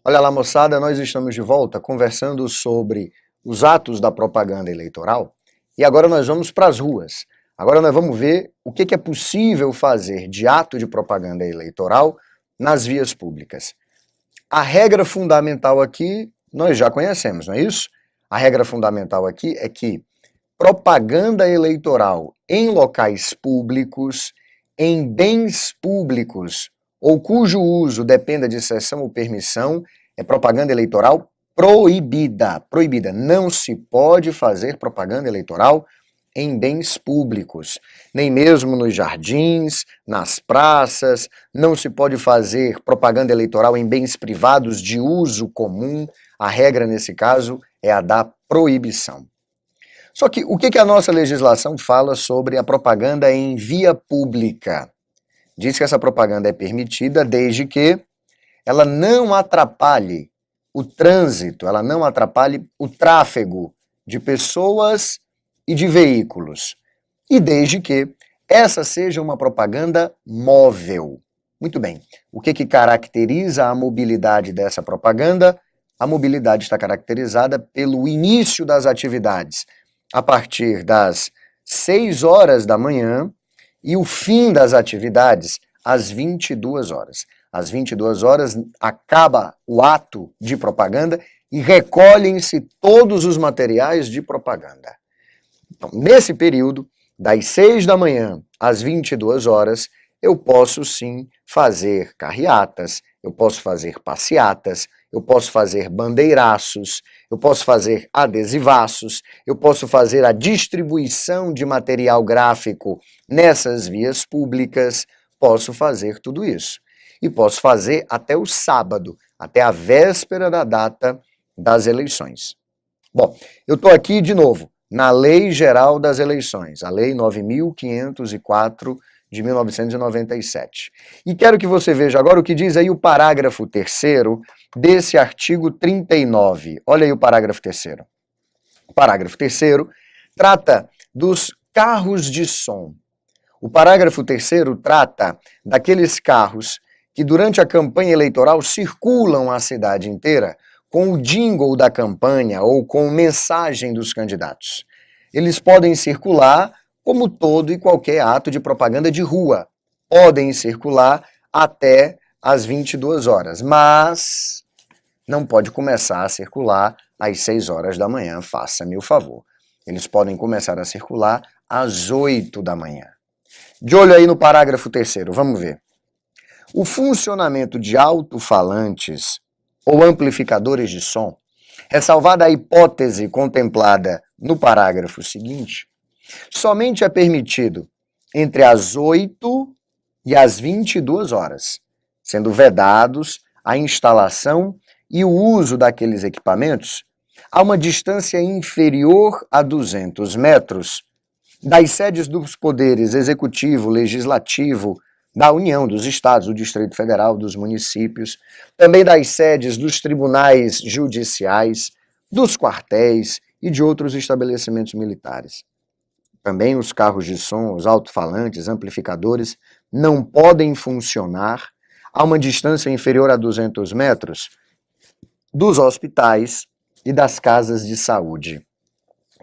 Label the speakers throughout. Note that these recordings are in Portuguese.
Speaker 1: Olha lá, moçada, nós estamos de volta conversando sobre os atos da propaganda eleitoral e agora nós vamos para as ruas. Agora nós vamos ver o que é possível fazer de ato de propaganda eleitoral nas vias públicas. A regra fundamental aqui nós já conhecemos, não é isso? A regra fundamental aqui é que propaganda eleitoral em locais públicos, em bens públicos ou cujo uso dependa de cessão ou permissão, é propaganda eleitoral proibida. Proibida. Não se pode fazer propaganda eleitoral em bens públicos, nem mesmo nos jardins, nas praças, não se pode fazer propaganda eleitoral em bens privados de uso comum. A regra, nesse caso, é a da proibição. Só que o que a nossa legislação fala sobre a propaganda em via pública? Diz que essa propaganda é permitida desde que ela não atrapalhe o trânsito, ela não atrapalhe o tráfego de pessoas e de veículos. E desde que essa seja uma propaganda móvel. Muito bem. O que caracteriza a mobilidade dessa propaganda? A mobilidade está caracterizada pelo início das atividades, a partir das 6 horas da manhã, e o fim das atividades às 22 horas. Às 22 horas acaba o ato de propaganda e recolhem-se todos os materiais de propaganda. Então, nesse período, das 6 da manhã às 22 horas, eu posso sim fazer carreatas, eu posso fazer passeatas, eu posso fazer bandeiraços, eu posso fazer adesivaços, eu posso fazer a distribuição de material gráfico nessas vias públicas, posso fazer tudo isso. E posso fazer até o sábado, até a véspera da data das eleições. Bom, eu estou aqui de novo na Lei Geral das Eleições, a Lei 9.504 de 1997. E quero que você veja agora o que diz aí o parágrafo 3º desse artigo 39. Olha aí o parágrafo 3º. O parágrafo 3º trata dos carros de som. O parágrafo 3º trata daqueles carros que durante a campanha eleitoral circulam a cidade inteira com o jingle da campanha ou com mensagem dos candidatos. Eles podem circular como todo e qualquer ato de propaganda de rua. Podem circular até às 22 horas, mas não pode começar a circular às 6 horas da manhã, faça-me o favor. Eles podem começar a circular às 8 da manhã. De olho aí no parágrafo 3º, vamos ver. O funcionamento de alto-falantes ou amplificadores de som, ressalvada a hipótese contemplada no parágrafo seguinte, somente é permitido entre as 8 e as 22 horas, sendo vedados a instalação e o uso daqueles equipamentos a uma distância inferior a 200 metros das sedes dos poderes executivo, legislativo, da União, dos estados, do Distrito Federal, dos municípios, também das sedes dos tribunais judiciais, dos quartéis e de outros estabelecimentos militares. Também os carros de som, os alto-falantes, amplificadores, não podem funcionar a uma distância inferior a 200 metros dos hospitais e das casas de saúde.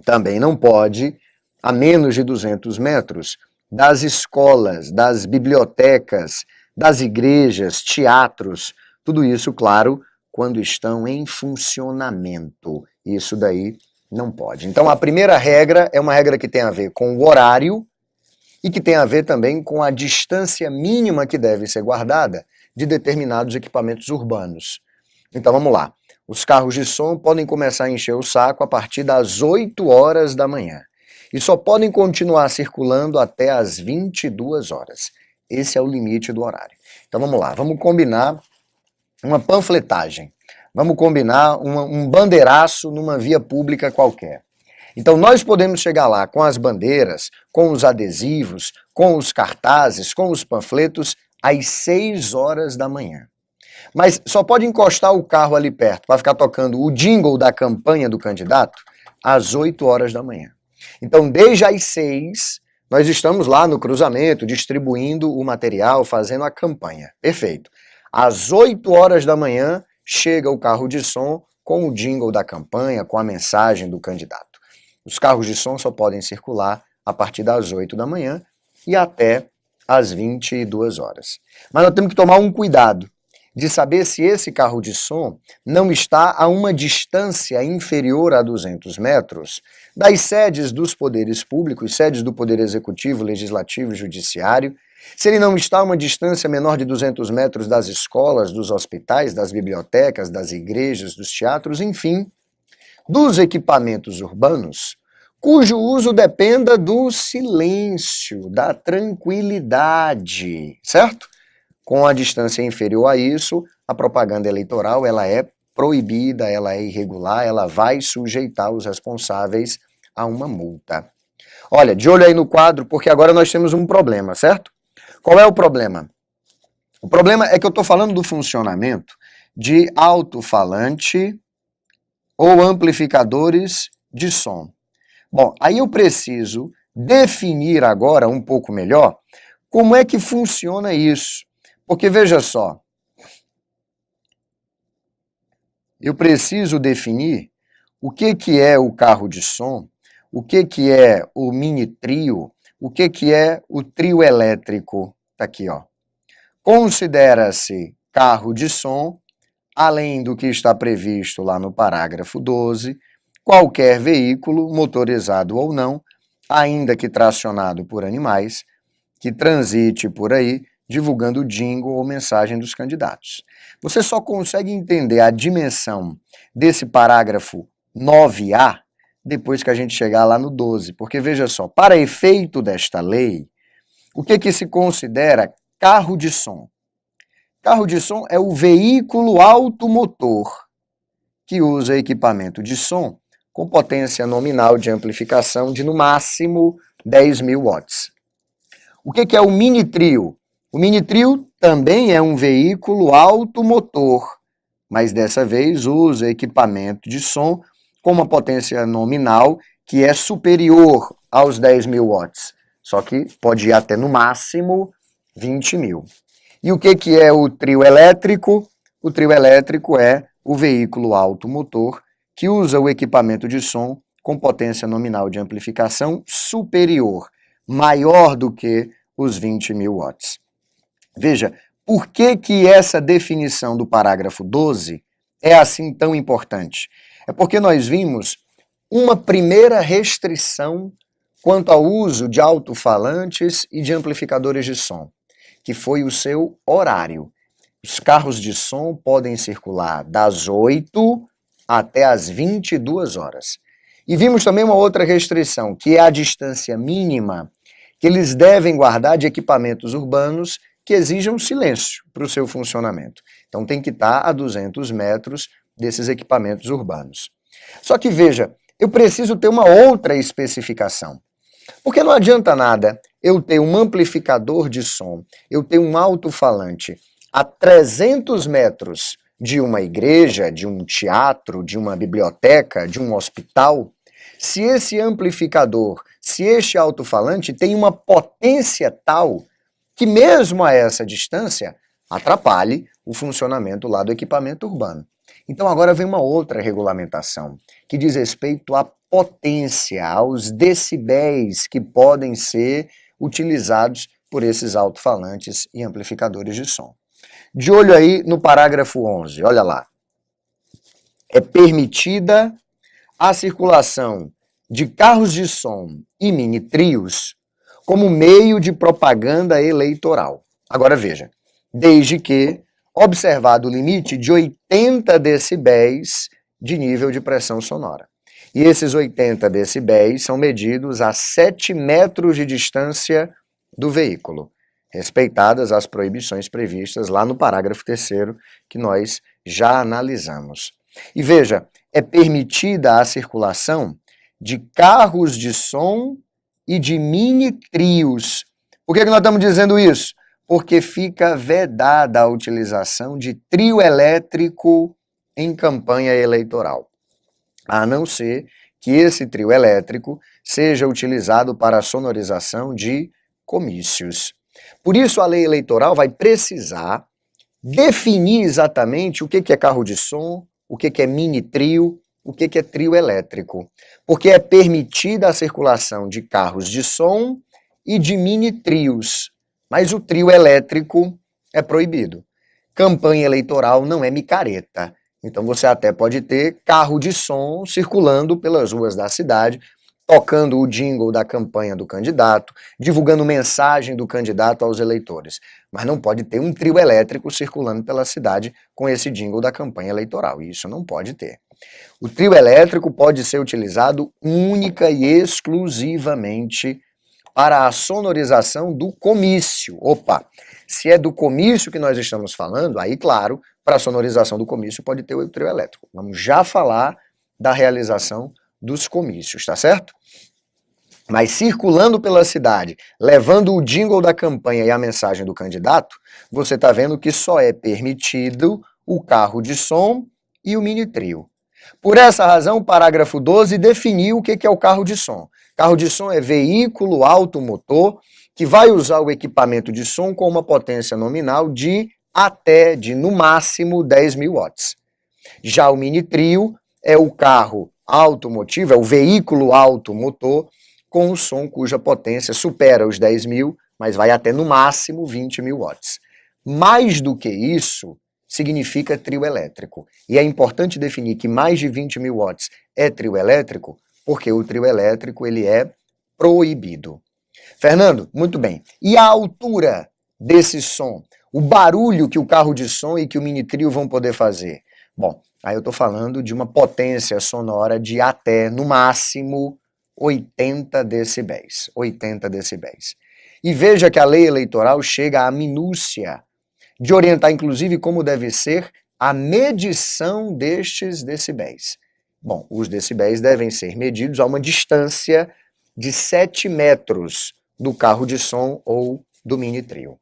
Speaker 1: Também não pode a menos de 200 metros das escolas, das bibliotecas, das igrejas, teatros, tudo isso, claro, quando estão em funcionamento. Isso daí não pode. Então, a primeira regra é uma regra que tem a ver com o horário e que tem a ver também com a distância mínima que deve ser guardada de determinados equipamentos urbanos. Então, vamos lá. Os carros de som podem começar a encher o saco a partir das 8 horas da manhã. E só podem continuar circulando até as 22 horas. Esse é o limite do horário. Então vamos lá, vamos combinar uma panfletagem. Vamos combinar um bandeiraço numa via pública qualquer. Então nós podemos chegar lá com as bandeiras, com os adesivos, com os cartazes, com os panfletos, às 6 horas da manhã. Mas só pode encostar o carro ali perto para ficar tocando o jingle da campanha do candidato às 8 horas da manhã. Então, desde as 6, nós estamos lá no cruzamento, distribuindo o material, fazendo a campanha. Perfeito. Às 8 horas da manhã, chega o carro de som com o jingle da campanha, com a mensagem do candidato. Os carros de som só podem circular a partir das 8 da manhã e até às 22 horas. Mas nós temos que tomar um cuidado de saber se esse carro de som não está a uma distância inferior a 200 metros das sedes dos poderes públicos, sedes do Poder Executivo, Legislativo e Judiciário, se ele não está a uma distância menor de 200 metros das escolas, dos hospitais, das bibliotecas, das igrejas, dos teatros, enfim, dos equipamentos urbanos, cujo uso dependa do silêncio, da tranquilidade, certo? Com a distância inferior a isso, a propaganda eleitoral ela é proibida, ela é irregular, ela vai sujeitar os responsáveis a uma multa. Olha, de olho aí no quadro, porque agora nós temos um problema, certo? Qual é o problema? O problema é que eu estou falando do funcionamento de alto-falante ou amplificadores de som. Bom, aí eu preciso definir agora um pouco melhor como é que funciona isso. Porque veja só, eu preciso definir o que é o carro de som, o que é o mini trio, o que é o trio elétrico. Tá aqui, ó. Considera-se carro de som, além do que está previsto lá no parágrafo 12, qualquer veículo, motorizado ou não, ainda que tracionado por animais, que transite por aí, divulgando o jingle ou mensagem dos candidatos. Você só consegue entender a dimensão desse parágrafo 9A depois que a gente chegar lá no 12, porque veja só, para efeito desta lei, o que se considera carro de som? Carro de som é o veículo automotor que usa equipamento de som com potência nominal de amplificação de no máximo 10.000 watts. O que é o mini trio? O mini trio também é um veículo automotor, mas dessa vez usa equipamento de som com uma potência nominal que é superior aos 10.000 watts, só que pode ir até no máximo 20.000. E o que é o trio elétrico? O trio elétrico é o veículo automotor que usa o equipamento de som com potência nominal de amplificação superior, maior do que os 20.000 watts. Veja, por que essa definição do parágrafo 12 é assim tão importante? É porque nós vimos uma primeira restrição quanto ao uso de alto-falantes e de amplificadores de som, que foi o seu horário. Os carros de som podem circular das 8 até as 22 horas. E vimos também uma outra restrição, que é a distância mínima que eles devem guardar de equipamentos urbanos que exijam silêncio para o seu funcionamento. Então tem que estar a 200 metros desses equipamentos urbanos. Só que veja, eu preciso ter uma outra especificação. Porque não adianta nada eu ter um amplificador de som, eu ter um alto-falante a 300 metros de uma igreja, de um teatro, de uma biblioteca, de um hospital, se esse amplificador, se este alto-falante tem uma potência tal que mesmo a essa distância atrapalhe o funcionamento lá do equipamento urbano. Então agora vem uma outra regulamentação que diz respeito à potência, aos decibéis que podem ser utilizados por esses alto-falantes e amplificadores de som. De olho aí no parágrafo 11, olha lá. É permitida a circulação de carros de som e mini-trios como meio de propaganda eleitoral. Agora veja, desde que observado o limite de 80 decibéis de nível de pressão sonora. E esses 80 decibéis são medidos a 7 metros de distância do veículo, respeitadas as proibições previstas lá no parágrafo 3º que nós já analisamos. E veja, é permitida a circulação de carros de som e de mini-trios. Por que nós estamos dizendo isso? Porque fica vedada a utilização de trio elétrico em campanha eleitoral, a não ser que esse trio elétrico seja utilizado para a sonorização de comícios. Por isso a lei eleitoral vai precisar definir exatamente o que é carro de som, o que é mini trio, o que é trio elétrico. Porque é permitida a circulação de carros de som e de mini trios, mas o trio elétrico é proibido. Campanha eleitoral não é micareta. Então você até pode ter carro de som circulando pelas ruas da cidade, tocando o jingle da campanha do candidato, divulgando mensagem do candidato aos eleitores. Mas não pode ter um trio elétrico circulando pela cidade com esse jingle da campanha eleitoral. Isso não pode ter. O trio elétrico pode ser utilizado única e exclusivamente para a sonorização do comício. Opa, se é do comício que nós estamos falando, aí, claro, para a sonorização do comício pode ter o trio elétrico. Vamos já falar da realização dos comícios, tá certo? Mas circulando pela cidade, levando o jingle da campanha e a mensagem do candidato, você está vendo que só é permitido o carro de som e o mini trio. Por essa razão, o parágrafo 12 definiu o que é o carro de som. Carro de som é veículo automotor que vai usar o equipamento de som com uma potência nominal de no máximo, 10.000 watts. Já o mini trio é o carro automotivo, é o veículo automotor com o som cuja potência supera os 10.000, mas vai até no máximo 20.000 watts. Mais do que isso, significa trio elétrico. E é importante definir que mais de 20.000 watts é trio elétrico, porque o trio elétrico ele é proibido. Fernando, muito bem. E a altura desse som? O barulho que o carro de som e que o mini trio vão poder fazer? Bom, aí eu estou falando de uma potência sonora de até, no máximo, 80 decibéis. 80 decibéis. E veja que a lei eleitoral chega à minúcia de orientar, inclusive, como deve ser a medição destes decibéis. Bom, os decibéis devem ser medidos a uma distância de 7 metros do carro de som ou do mini trio.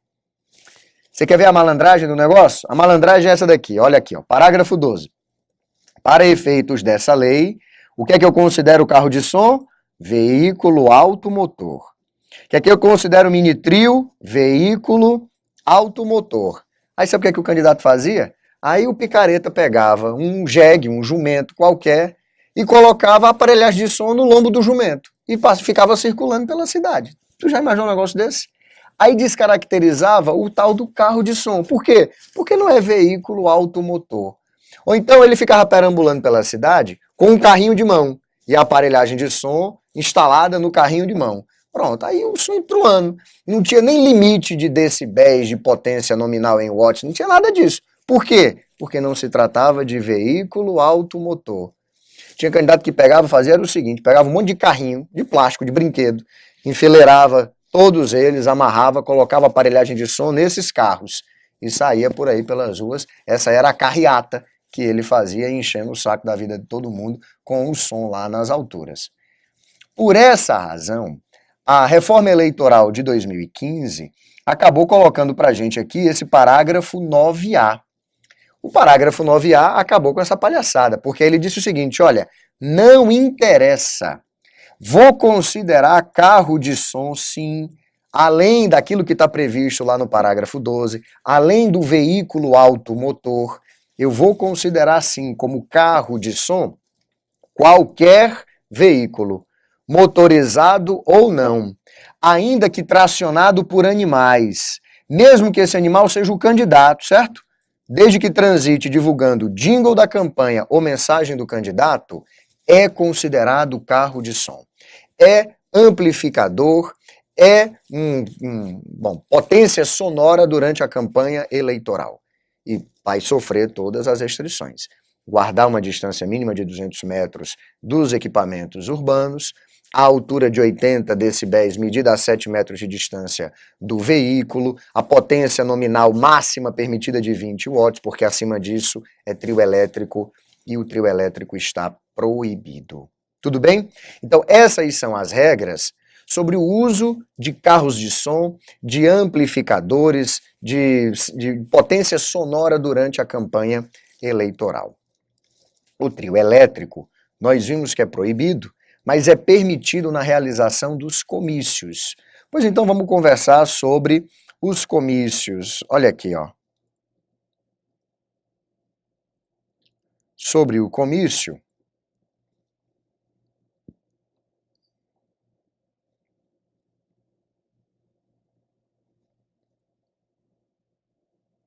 Speaker 1: Você quer ver a malandragem do negócio? A malandragem é essa daqui, olha aqui, ó, parágrafo 12. Para efeitos dessa lei, o que é que eu considero carro de som? Veículo automotor. O que é que eu considero mini trio? Veículo automotor. Aí sabe o que o candidato fazia? Aí o picareta pegava um jegue, um jumento qualquer, e colocava a aparelhagem de som no lombo do jumento. E ficava circulando pela cidade. Tu já imaginou um negócio desse? Aí descaracterizava o tal do carro de som. Por quê? Porque não é veículo automotor. Ou então ele ficava perambulando pela cidade com um carrinho de mão e a aparelhagem de som instalada no carrinho de mão. Pronto, aí o som truando. Não tinha nem limite de decibéis, de potência nominal em watts, não tinha nada disso. Por quê? Porque não se tratava de veículo automotor. Tinha candidato que pegava e fazia o seguinte, pegava um monte de carrinho, de plástico, de brinquedo, enfileirava todos eles, amarrava, colocava aparelhagem de som nesses carros e saía por aí pelas ruas. Essa era a carreata que ele fazia, enchendo o saco da vida de todo mundo com o som lá nas alturas. Por essa razão, a reforma eleitoral de 2015 acabou colocando para a gente aqui esse parágrafo 9A. O parágrafo 9A acabou com essa palhaçada, porque ele disse o seguinte, olha, não interessa, vou considerar carro de som sim, além daquilo que está previsto lá no parágrafo 12, além do veículo automotor, eu vou considerar sim como carro de som qualquer veículo, motorizado ou não, ainda que tracionado por animais, mesmo que esse animal seja o candidato, certo? Desde que transite divulgando jingle da campanha ou mensagem do candidato, é considerado carro de som. É amplificador, é potência sonora durante a campanha eleitoral. E vai sofrer todas as restrições. Guardar uma distância mínima de 200 metros dos equipamentos urbanos, a altura de 80 decibéis medida a 7 metros de distância do veículo, a potência nominal máxima permitida de 20 watts, porque acima disso é trio elétrico e o trio elétrico está proibido. Tudo bem? Então essas são as regras sobre o uso de carros de som, de amplificadores, de potência sonora durante a campanha eleitoral. O trio elétrico, nós vimos que é proibido, mas é permitido na realização dos comícios. Pois então vamos conversar sobre os comícios. Olha aqui, ó. sobre o comício,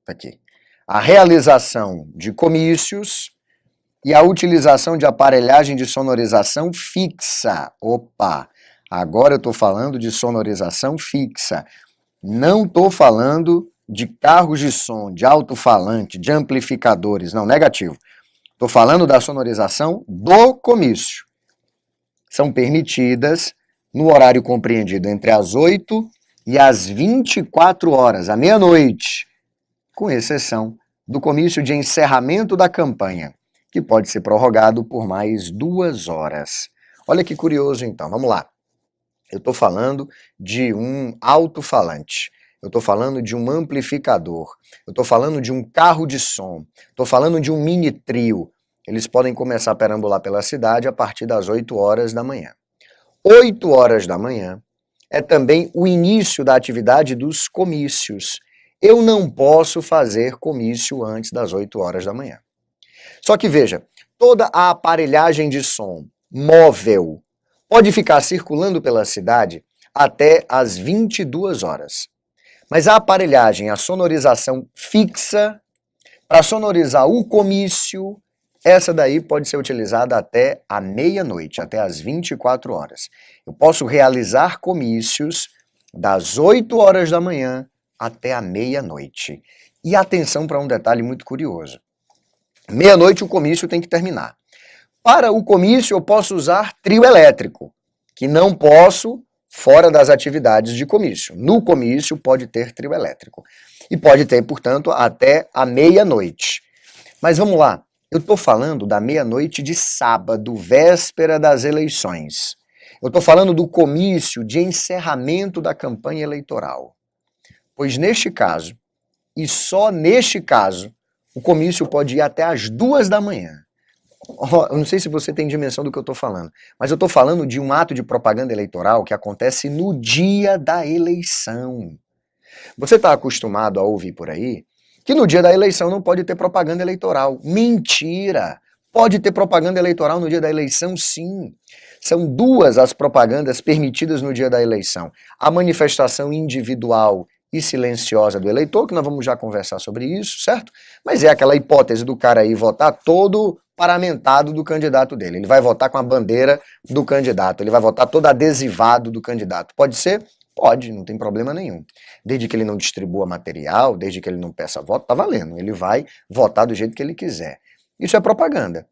Speaker 1: aqui, a realização de comícios e a utilização de aparelhagem de sonorização fixa. Opa, agora eu estou falando de sonorização fixa. Não estou falando de carros de som, de alto-falante, de amplificadores, não, negativo. Estou falando da sonorização do comício. São permitidas no horário compreendido entre as 8 e as 24 horas, à meia-noite, com exceção do comício de encerramento da campanha, que pode ser prorrogado por mais 2 horas. Olha que curioso então, vamos lá. Eu estou falando de um alto-falante, eu estou falando de um amplificador, eu estou falando de um carro de som, estou falando de um mini trio. Eles podem começar a perambular pela cidade a partir das 8 horas da manhã. 8 horas da manhã é também o início da atividade dos comícios. Eu não posso fazer comício antes das 8 horas da manhã. Só que veja, toda a aparelhagem de som móvel pode ficar circulando pela cidade até às 22 horas. Mas a aparelhagem, a sonorização fixa, para sonorizar o comício, essa daí pode ser utilizada até a meia-noite, até às 24 horas. Eu posso realizar comícios das 8 horas da manhã até a meia-noite. E atenção para um detalhe muito curioso. Meia-noite o comício tem que terminar. Para o comício eu posso usar trio elétrico, que não posso fora das atividades de comício. No comício pode ter trio elétrico. E pode ter, portanto, até a meia-noite. Mas vamos lá, eu estou falando da meia-noite de sábado, véspera das eleições. Eu estou falando do comício de encerramento da campanha eleitoral. Pois neste caso, e só neste caso, o comício pode ir até às 2 da manhã. Eu não sei se você tem dimensão do que eu estou falando, mas eu estou falando de um ato de propaganda eleitoral que acontece no dia da eleição. Você está acostumado a ouvir por aí que no dia da eleição não pode ter propaganda eleitoral. Mentira! Pode ter propaganda eleitoral no dia da eleição, sim. São 2 as propagandas permitidas no dia da eleição. A manifestação individual e silenciosa do eleitor, que nós vamos já conversar sobre isso, certo? Mas é aquela hipótese do cara aí votar todo paramentado do candidato dele. Ele vai votar com a bandeira do candidato, ele vai votar todo adesivado do candidato. Pode ser? Pode, não tem problema nenhum. Desde que ele não distribua material, desde que ele não peça voto, tá valendo. Ele vai votar do jeito que ele quiser. Isso é propaganda.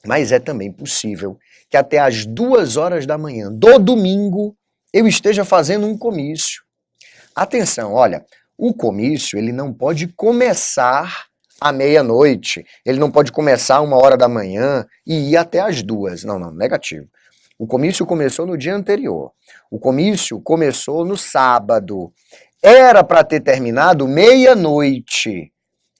Speaker 1: Mas é também possível que até às 2 horas da manhã do domingo eu esteja fazendo um comício. Atenção, olha, o comício ele não pode começar à meia-noite, ele não pode começar 1 hora da manhã e ir até às 2. Não, negativo. O comício começou no dia anterior. O comício começou no sábado. Era para ter terminado meia-noite.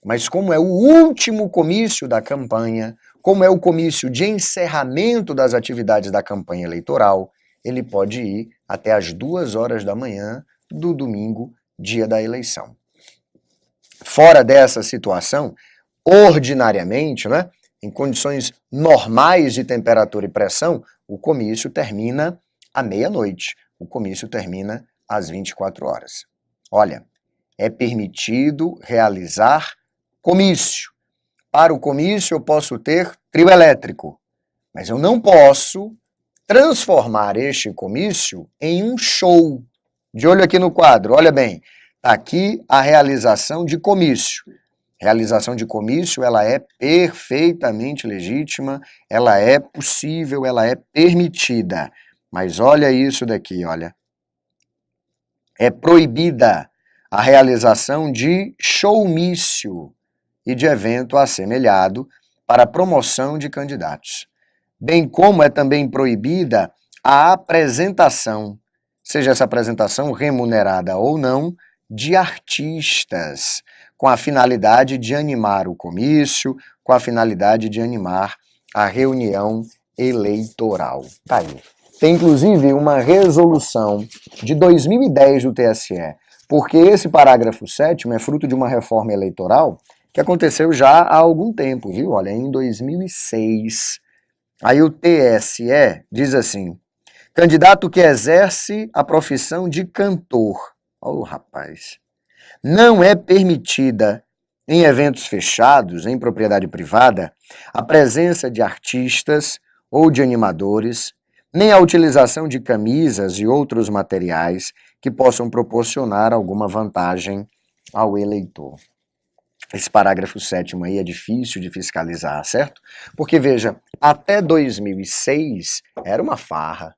Speaker 1: Mas como é o último comício da campanha, como é o comício de encerramento das atividades da campanha eleitoral, ele pode ir até às 2 horas da manhã do domingo, dia da eleição. Fora dessa situação, ordinariamente, né, em condições normais de temperatura e pressão, o comício termina à meia-noite, o comício termina às 24 horas. Olha, é permitido realizar comício. Para o comício eu posso ter trio elétrico, mas eu não posso transformar este comício em um show. De olho aqui no quadro, olha bem, está aqui a realização de comício. Realização de comício, ela é perfeitamente legítima, ela é possível, ela é permitida. Mas olha isso daqui, olha. É proibida a realização de showmício e de evento assemelhado para promoção de candidatos. Bem como é também proibida a apresentação, seja essa apresentação remunerada ou não, de artistas, com a finalidade de animar o comício, com a finalidade de animar a reunião eleitoral. Tá aí. Tem inclusive uma resolução de 2010 do TSE, porque esse parágrafo 7º é fruto de uma reforma eleitoral que aconteceu já há algum tempo, viu? Olha, em 2006, aí o TSE diz assim: candidato que exerce a profissão de cantor, oh rapaz, não é permitida em eventos fechados, em propriedade privada, a presença de artistas ou de animadores, nem a utilização de camisas e outros materiais que possam proporcionar alguma vantagem ao eleitor. Esse parágrafo 7º aí é difícil de fiscalizar, certo? Porque, veja, até 2006 era uma farra.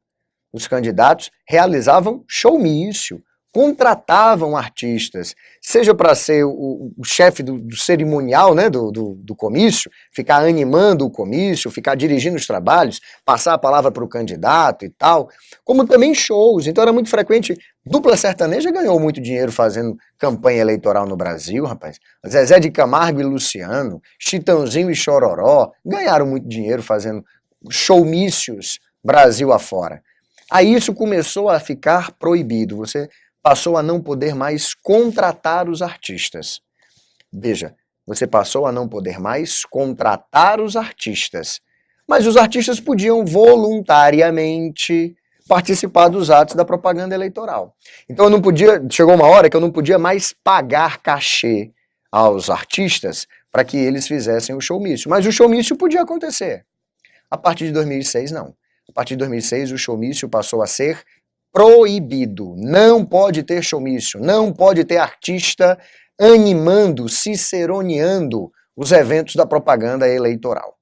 Speaker 1: Os candidatos realizavam showmício, contratavam artistas, seja para ser o chefe do cerimonial, né, do comício, ficar animando o comício, ficar dirigindo os trabalhos, passar a palavra para o candidato e tal, como também shows. Então era muito frequente. Dupla sertaneja ganhou muito dinheiro fazendo campanha eleitoral no Brasil, rapaz. Zezé de Camargo e Luciano, Chitãozinho e Chororó ganharam muito dinheiro fazendo showmícios Brasil afora. Aí isso começou a ficar proibido, você passou a não poder mais contratar os artistas. Veja, você passou a não poder mais contratar os artistas, mas os artistas podiam voluntariamente participar dos atos da propaganda eleitoral. Então eu não podia, chegou uma hora que eu não podia mais pagar cachê aos artistas para que eles fizessem o showmício, mas o showmício podia acontecer. A partir de 2006, não. A partir de 2006, o showmício passou a ser proibido. Não pode ter showmício, não pode ter artista animando, ciceroneando os eventos da propaganda eleitoral.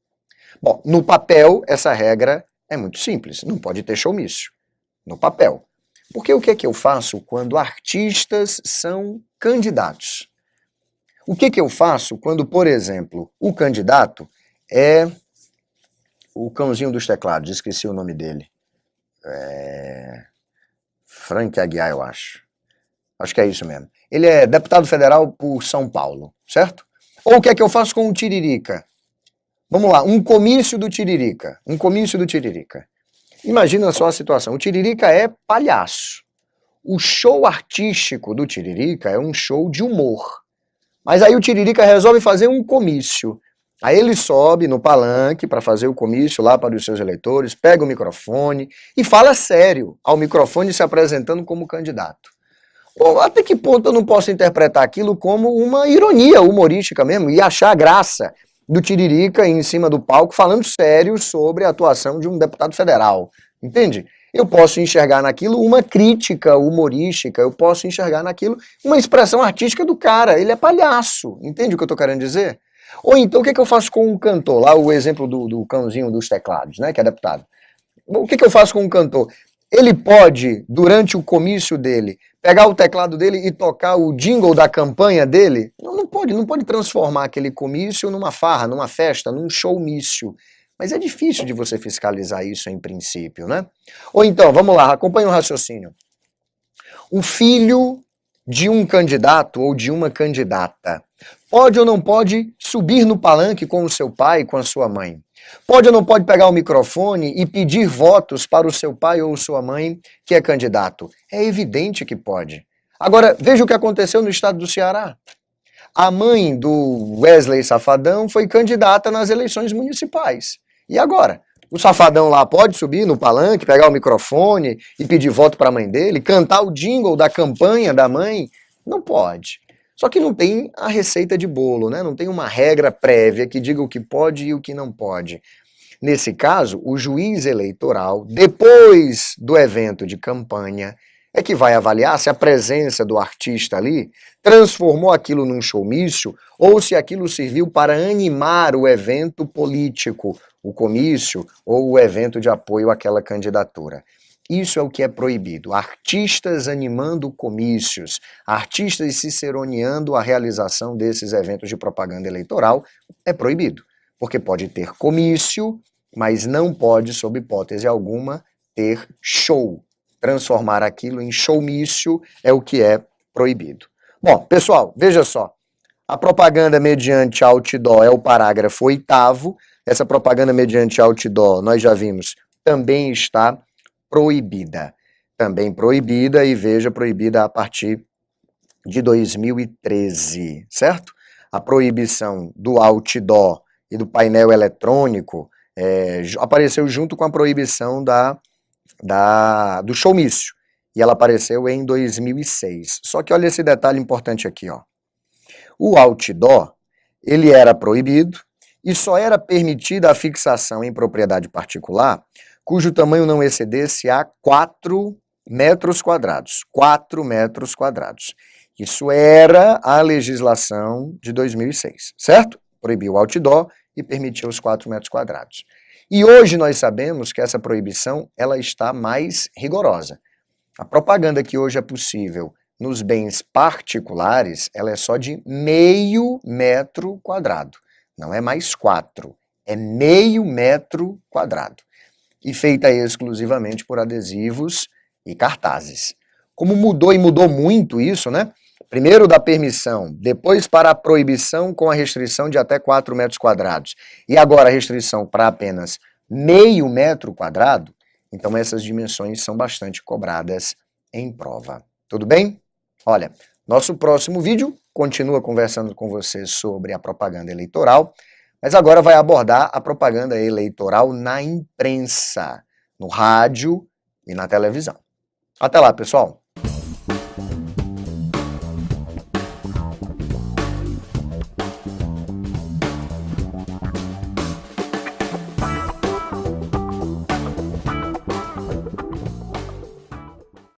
Speaker 1: Bom, no papel, essa regra é muito simples, não pode ter showmício. No papel. Porque o que é que eu faço quando artistas são candidatos? O que é que eu faço quando, por exemplo, o candidato é o cãozinho dos teclados, esqueci o nome dele. Frank Aguiar, eu acho. Acho que é isso mesmo. Ele é deputado federal por São Paulo, certo? Ou o que é que eu faço com o Tiririca? Vamos lá, um comício do Tiririca. Um comício do Tiririca. Imagina só a situação. O Tiririca é palhaço. O show artístico do Tiririca é um show de humor. Mas aí o Tiririca resolve fazer um comício. Aí ele sobe no palanque para fazer o comício lá para os seus eleitores, pega o microfone e fala sério ao microfone se apresentando como candidato. Bom, até que ponto eu não posso interpretar aquilo como uma ironia humorística mesmo e achar graça do Tiririca em cima do palco falando sério sobre a atuação de um deputado federal, entende? Eu posso enxergar naquilo uma crítica humorística, eu posso enxergar naquilo uma expressão artística do cara, ele é palhaço, entende o que eu estou querendo dizer? Ou então, o que eu faço com um cantor? Lá o exemplo do cãozinho dos teclados, né, que é deputado. O que eu faço com um cantor? Ele pode, durante o comício dele, pegar o teclado dele e tocar o jingle da campanha dele? Não pode transformar aquele comício numa farra, numa festa, num showmício. Mas é difícil de você fiscalizar isso em princípio, né? Ou então, vamos lá, acompanha o raciocínio. O filho de um candidato ou de uma candidata pode ou não pode subir no palanque com o seu pai, com a sua mãe? Pode ou não pode pegar o microfone e pedir votos para o seu pai ou sua mãe que é candidato? É evidente que pode. Agora, veja o que aconteceu no estado do Ceará. A mãe do Wesley Safadão foi candidata nas eleições municipais. E agora? O Safadão lá pode subir no palanque, pegar o microfone e pedir voto para a mãe dele, cantar o jingle da campanha da mãe? Não pode. Só que não tem a receita de bolo, né? Não tem uma regra prévia que diga o que pode e o que não pode. Nesse caso, o juiz eleitoral, depois do evento de campanha, é que vai avaliar se a presença do artista ali transformou aquilo num showmício ou se aquilo serviu para animar o evento político, o comício ou o evento de apoio àquela candidatura. Isso é o que é proibido. Artistas animando comícios, artistas ciceroneando a realização desses eventos de propaganda eleitoral é proibido. Porque pode ter comício, mas não pode, sob hipótese alguma, ter show. Transformar aquilo em showmício é o que é proibido. Bom, pessoal, veja só. A propaganda mediante outdoor é o parágrafo 8º. Essa propaganda mediante outdoor, nós já vimos, também está proibida. Também proibida, e veja, proibida a partir de 2013, certo? a proibição do outdoor e do painel eletrônico apareceu junto com a proibição do showmício, e ela apareceu em 2006. Só que olha esse detalhe importante aqui, ó. O outdoor, ele era proibido e só era permitida a fixação em propriedade particular cujo tamanho não excedesse a 4 metros quadrados. 4 metros quadrados. Isso era a legislação de 2006, certo? Proibiu o outdoor e permitiu os 4 metros quadrados. E hoje nós sabemos que essa proibição ela está mais rigorosa. A propaganda que hoje é possível nos bens particulares, ela é só de meio metro quadrado. Não é mais 4, é meio metro quadrado. E feita exclusivamente por adesivos e cartazes. Como mudou e mudou muito isso, né? Primeiro da permissão, depois para a proibição com a restrição de até 4 metros quadrados. E agora a restrição para apenas meio metro quadrado. Então essas dimensões são bastante cobradas em prova. Tudo bem? Olha, nosso próximo vídeo continua conversando com você sobre a propaganda eleitoral, mas agora vai abordar a propaganda eleitoral na imprensa, no rádio e na televisão. Até lá, pessoal!